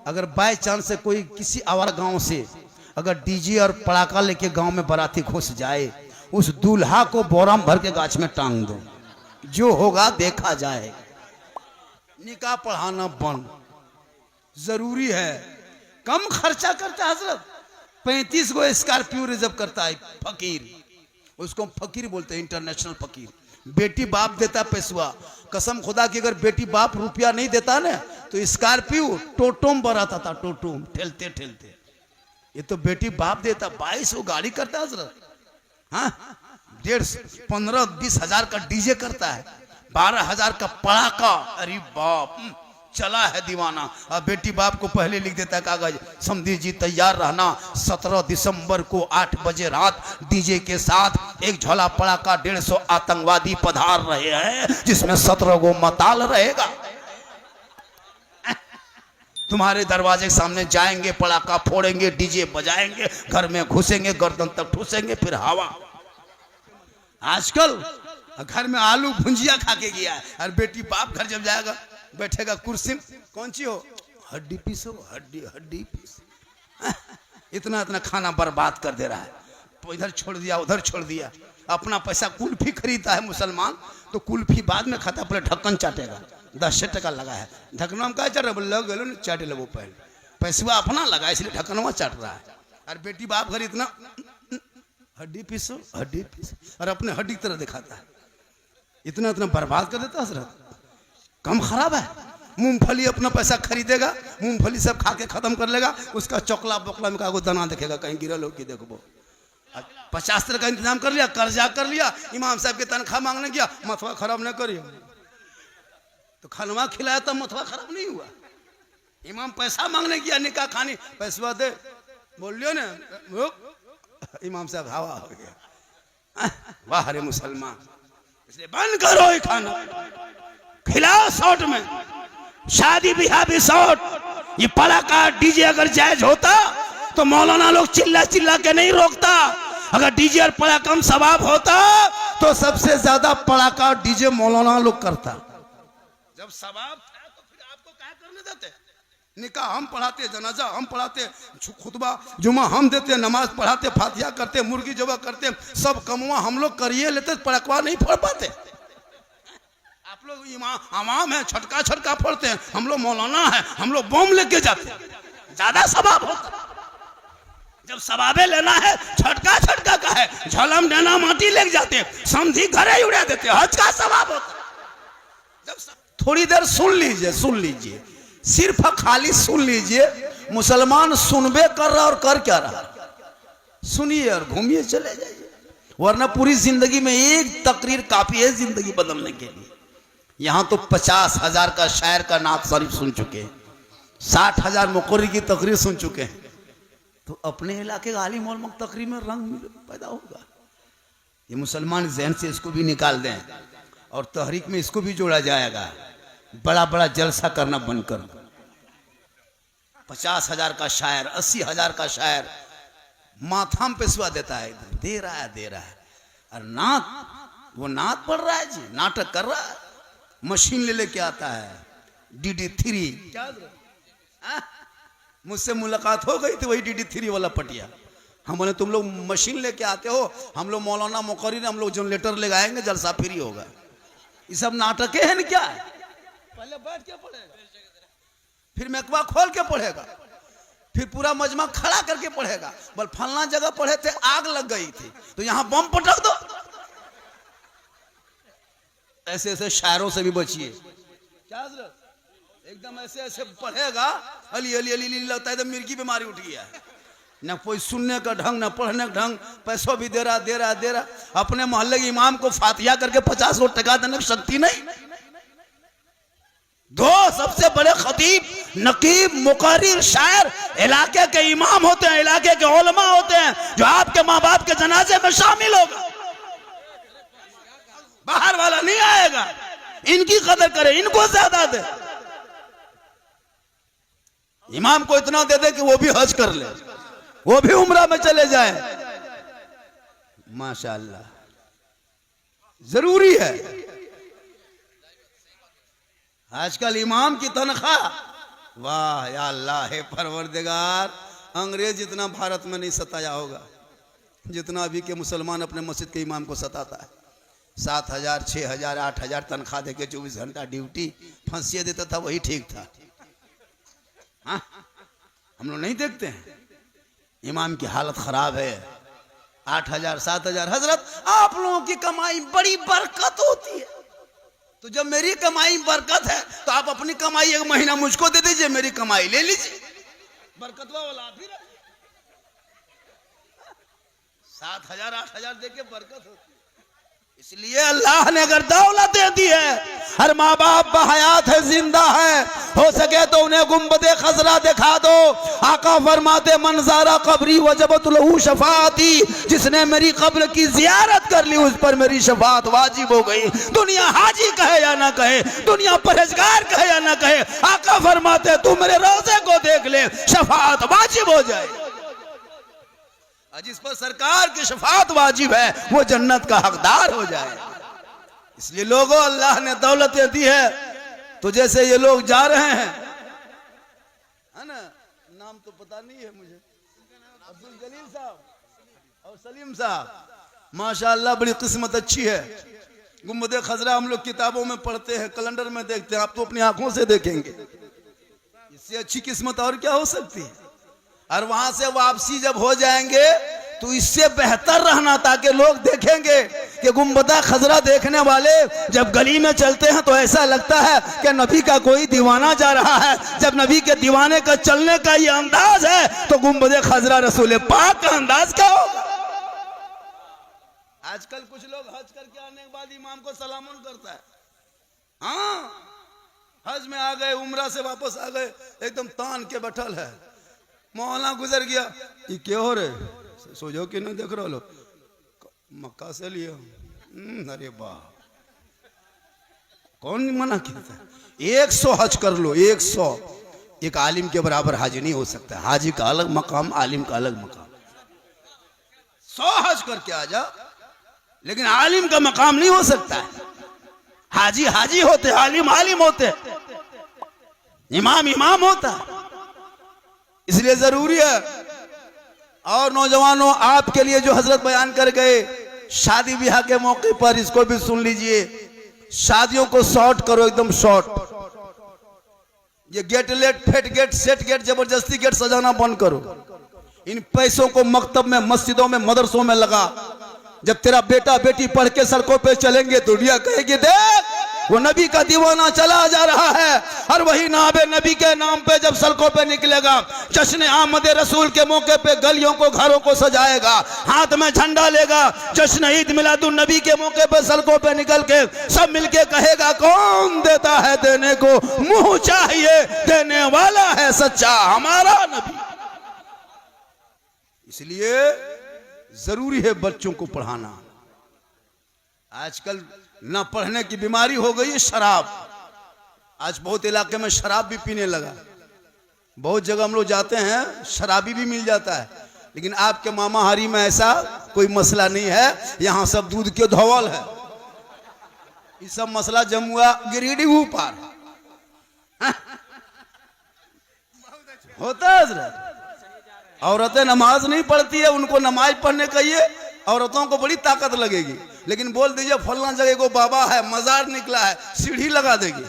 अगर by chance से कोई किसी आवारा गांव से अगर डीजे और पड़ाका लेके गांव में बाराती घुस जाए, उस दूल्हा को बोराम भर के गाछ में टांग दो, जो होगा देखा जाए। निकाह पढ़ाना बंद जरूरी है। कम खर्चा करता है हजरत, 35 गो स्कॉर्पियो रिजर्व करता है फकीर, उसको फकीर बोलते हैं, इंटरनेशनल फकीर। बेटी बाप देता पैसवा, कसम खुदा की अगर बेटी बाप रुपया नहीं देता ना तो स्कॉर्पियो टोटोम बराता था, टोटोम ठेलते ठेलते। ये तो बेटी बाप देता। 22 वो गाड़ी करता है हजरत, हाँ 1.5 15-20 हजार का डीजे करता है, 12,000 का पड़ाका। अरे बाप चला है दीवाना। अब बेटी बाप को पहले लिख देता है कागज, समधी जी तैयार रहना, 17 दिसंबर को 8 बजे रात डीजे के साथ एक झोला पड़ाका 150 आतंकवादी पधार रहे हैं, जिसमें 17 गो मताल रहेगा। तुम्हारे दरवाजे के सामने जाएंगे, पड़ाका फोड़ेंगे, डीजे बजाएंगे, घर में घुसेंगे, गर्दन तक ठूसेंगे, फिर हवा। आजकल घर में आलू भुंजिया खा के गया है, और बेटी बाप घर जब जाएगा बैठेगा कुर्सी में, कौन सी हो, हड्डी पीस हो, हड्डी पीस। इतना इतना खाना बर्बाद कर दे रहा है, तो इधर छोड़ दिया उधर छोड़ दिया। अपना पैसा कुल्फी खरीदता है मुसलमान, तो कुल्फी बाद में खाता, पहले ढक्कन चाटेगा। 10 टका लगा है, ढक्कनवा में क्या चाट रहा है, गलो चाट लो पहले, पैसा अपना लगा इसलिए ढक्कनवा चाट रहा है। और बेटी बाप घर इतना हड्डी पीसो, और अपने हड्डी की तरह दिखाता है। इतना इतना बर्बाद कर देता हजरत, कम खराब है। मूंगफली अपना पैसा खरीदेगा, मूंगफली सब खा के खत्म कर लेगा, उसका चौकला बोकला में कागो दाना देखेगा, कहीं गिरल हो कि देखो। 50 तरह का इंतजाम कर लिया, कर्जा कर लिया, इमाम साहब की तनख्वाह मांगने गया, मथवा खराब न करिए, तो खनवा खिलाया तब मथवा खराब नहीं हुआ। इमाम पैसा मांगने गया, निकाह खानी, पैसा दे, बोलियो ना, इमाम साहब हवा हो गया। वाह रे मुसलमान, इसलिए बंद करो ये खाना, खिलाओ शॉर्ट में, शादी ब्याह भी शॉर्ट। ये पड़ाका डीजे अगर जायज होता तो मौलाना लोग चिल्ला चिल्ला के नहीं रोकता। अगर डीजे और पड़ाका में सवाब होता तो सबसे ज्यादा पड़ाका डीजे मौलाना लोग करता। जब सवाब था तो फिर आपको क्या करने देते? निकाह हम पढ़ाते, जनाजा हम पढ़ाते, खुतबा जुमा हम देते, नमाज पढ़ाते, फातिहा करते, मुर्गी जबा करते, सब कमुआ हम लोग करिए लेते, पड़कवा नहीं फोड़ पाते। आप लोग इमाम है, छटका फोड़ते हैं, हम लोग मौलाना है, हम लोग बम लेके जाते हैं, ज्यादा सवाब होता। जब सवाबे लेना है, छटका का है, झलम देना माटी लेके जाते, समधी घरे उड़ा देते, हज का सवाब होता। जब थोड़ी देर सुन लीजिए, सिर्फ खाली सुन लीजिए। मुसलमान सुनबे कर रहा और कर क्या रहा, सुनिए और घूमिए चले जाइए, वरना पूरी जिंदगी में एक तकरीर काफी है जिंदगी बदलने के लिए। यहां तो 50,000 का शायर का नात शरीफ सुन चुके हैं, 60,000 मुकर्री की तकरीर सुन चुके हैं, तो अपने इलाके का आलिम उलमा तकरीर में रंग पैदा होगा। ये मुसलमान जहन से इसको भी निकाल दें और तहरीक में इसको भी जोड़ा जाएगा। बड़ा बड़ा जलसा करना बंद कर। 50,000 का शायर, 80,000 का शायर माथा में पेशवा देता है, दे रहा है, और वो नात पढ़ रहा है जी, नाटक कर रहा है, मशीन लेके आता है DD3। मुझसे मुलाकात हो गई थी वही DD3 वाला पटिया। हम बोले तुम लोग मशीन लेके आते हो, हम लोग मौलाना मुकर्री, हम लोग जनरेटर ले आएंगे, जलसा फ्री होगा। ये सब नाटक है ना क्या? पहले बैठ के पढ़ेगा, फिर मेकवा खोल के पढ़ेगा, फिर पूरा मजमा खड़ा करके पढ़ेगा। बोल फलना जगह पढ़े थे, आग लग गई थी, तो यहाँ बम पटक दो। ऐसे ऐसे शायरों से भी बचिए। क्या एकदम ऐसे पढ़ेगा, अली अली अली अली लगता है, मिर्गी बीमारी उठ गया है, न कोई सुनने का ढंग, न पढ़ने का ढंग, पैसों भी दे रहा। अपने मोहल्ले के इमाम को फातिहा करके 50 टका देने की शक्ति नहीं। दो सबसे बड़े खतीब, नकीब, मुकर्रिर, शायर इलाके के इमाम होते हैं, इलाके के उलमा होते हैं, जो आपके माँ बाप के जनाजे में शामिल होगा। बाहर वाला नहीं आएगा। इनकी कदर करे, इनको ज्यादा दे। इमाम को इतना दे दे कि वो भी हज कर ले, वो भी उम्रा में चले जाए। माशाअल्लाह, जरूरी है। आजकल इमाम की तनख्वाह वाह या अल्लाह है परवरदिगार, अंग्रेज जितना भारत में नहीं सताया होगा जितना अभी के मुसलमान अपने मस्जिद के इमाम को सताता है। 7,000 6,000 8,000 तनख्वाह देके 24 घंटा ड्यूटी, फांसी देता था वही ठीक था। हाँ? हम लोग नहीं देखते हैं इमाम की हालत खराब है। 8,000 7,000। हजरत आप लोगों की कमाई बड़ी बरकत होती है, तो जब मेरी कमाई बरकत है तो आप अपनी कमाई एक महीना मुझको दे दीजिए, मेरी कमाई ले लीजिए, बरकतवा वाला आप ही रखिए। 7,000 8,000 देके बरकत होती है। इसलिए अल्लाह ने अगर दौलत दे दी है, हर माँ बाप बहयात है, जिंदा है, हो सके तो उन्हें गुंबदे खजरा दिखा दो। आका फरमाते मंजारा कब्री वजबत लहू शफाती, जिसने मेरी कब्र की जियारत कर ली उस पर मेरी शफात वाजिब हो गई। दुनिया हाजी कहे या ना कहे, दुनिया परहेजगार कहे या ना कहे, आका फरमाते तू मेरे रोजे को देख ले, शफात वाजिब हो जाए। जिस पर सरकार की शफात वाजिब है वो जन्नत का हकदार हो जाए। इसलिए लोगों अल्लाह ने दौलतें दी है, तो जैसे ये लोग जा रहे हैं, है ना, नाम तो पता नहीं है मुझे, अब्दुल जलील साहब और सलीम साहब, माशाअल्लाह बड़ी किस्मत अच्छी है। गुंबदे खजरा हम लोग किताबों में पढ़ते हैं, कैलेंडर में देखते हैं, आप तो अपनी आंखों से देखेंगे, इससे अच्छी किस्मत और क्या हो सकती है। और वहां से वापसी जब हो जाएंगे तो इससे बेहतर रहना, ताकि लोग देखेंगे कि गुंबदा खजरा देखने वाले जब गली में चलते हैं तो ऐसा लगता है कि नबी का कोई दीवाना जा रहा है। जब नबी के दीवाने का चलने का ये अंदाज है तो गुंबदे खजरा रसूल पाक का अंदाज क्या होगा। आजकल कुछ लोग हज करके आने के बाद इमाम को सलामुन करता है। हाँ, हज में आ गए, उम्रा से वापस आ गए, एकदम तान के बैठल है, मौला गुजर गया, ये क्या हो रहे, सोचो कि नहीं देख रहे लो, मक्का से लिया। अरे वाह, कौन मना कहता है। 100 हज कर लो, 100, एक आलिम के बराबर हाजी नहीं हो सकता। हाजी का अलग मकाम, आलिम का अलग मकाम। 100 हज करके आ जा, लेकिन आलिम का मकाम नहीं हो सकता है। हाजी हाजी होते, आलिम आलिम होते, इमाम इमाम होता है। इसलिए जरूरी है। और नौजवानों, आपके लिए जो हजरत बयान कर गए शादी ब्याह के मौके पर, इसको भी सुन लीजिए। शादियों को शॉर्ट करो, एकदम शॉर्ट। ये गेट लेट, फेट गेट, सेट गेट, जबरदस्ती गेट सजाना बंद करो। इन पैसों को मकतब में, मस्जिदों में, मदरसों में लगा। जब तेरा बेटा बेटी पढ़ के सड़कों पे चलेंगे, दुनिया कहेगी देख वो नबी का दीवाना चला जा रहा है। और वही नाबे नबी के नाम पे जब सड़कों पे निकलेगा, जश्न आमद रसूल के मौके पे गलियों को, घरों को सजाएगा, हाथ में झंडा लेगा, जश्न ईद मिलादुन नबी के मौके पे सड़कों पे निकल के सब मिलके कहेगा कौन देता है देने को, मुंह चाहिए देने वाला है सच्चा हमारा नबी। इसलिए जरूरी है बच्चों को पढ़ाना। आजकल ना पढ़ने की बीमारी हो गई है शराब। आज बहुत इलाके में शराब भी पीने लगा। बहुत जगह हम लोग जाते हैं, शराबी भी मिल जाता है। लेकिन आपके मामा हारी में ऐसा कोई मसला नहीं है, यहाँ सब दूध के धौल है। ये सब मसला जमुआ गिरिडीह ऊपर होता है हजरत। औरतें नमाज नहीं पढ़ती है, उनको नमाज पढ़ने कहिए, औरतों को बड़ी ताकत लगेगी। लेकिन बोल दीजिए फलना जगह को बाबा है, मजार निकला है, सीढ़ी लगा देगी।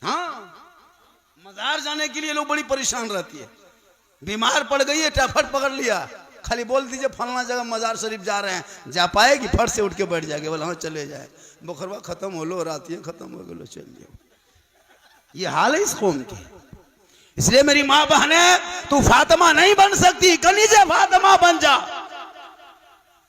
हाँ, मजार जाने के लिए लोग बड़ी परेशान रहती है। बीमार पड़ गई है, टाफट पकड़ लिया, खाली बोल दीजिए फलना जगह मजार शरीफ जा रहे हैं, जा पाएगी? फट से उठ के बैठ जाएगी, बोला हाँ चले जाए, बुखरवा खत्म हो लो, रातियां खत्म हो गए, चल जाओ। ये हाल है इस कौम की। इसलिए मेरी माँ बहने, तू फातिमा नहीं बन सकती, कनीज़े फातिमा बन जा,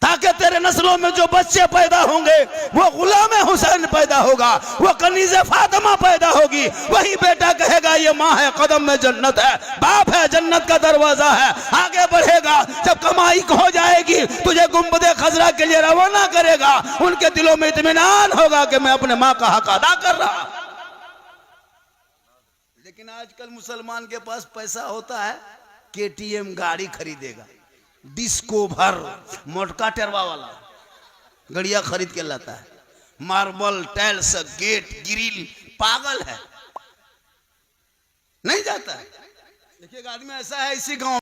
ताकि तेरे नस्लों में जो बच्चे पैदा होंगे वो गुलाम हुसैन पैदा होगा, वो कनीज़े फातिमा पैदा होगी। वही बेटा कहेगा ये माँ है, कदम में जन्नत है, बाप है, जन्नत का दरवाजा है। आगे बढ़ेगा, जब कमाई हो जाएगी तुझे गुंबदे खजरा के लिए रवाना करेगा। उनके दिलों में इत्मीनान होगा कि मैं अपने माँ का हक अदा कर रहा। लेकिन आजकल मुसलमान के पास पैसा होता है, KTM गाड़ी खरीदेगा, डिस्को भर मोटका टेरवा वाला गड़िया खरीद के लाता है, मार्बल टाइल्स, गेट, ग्रिल, पागल है। नहीं जाता है। एक एक आदमी ऐसा है इसी गांव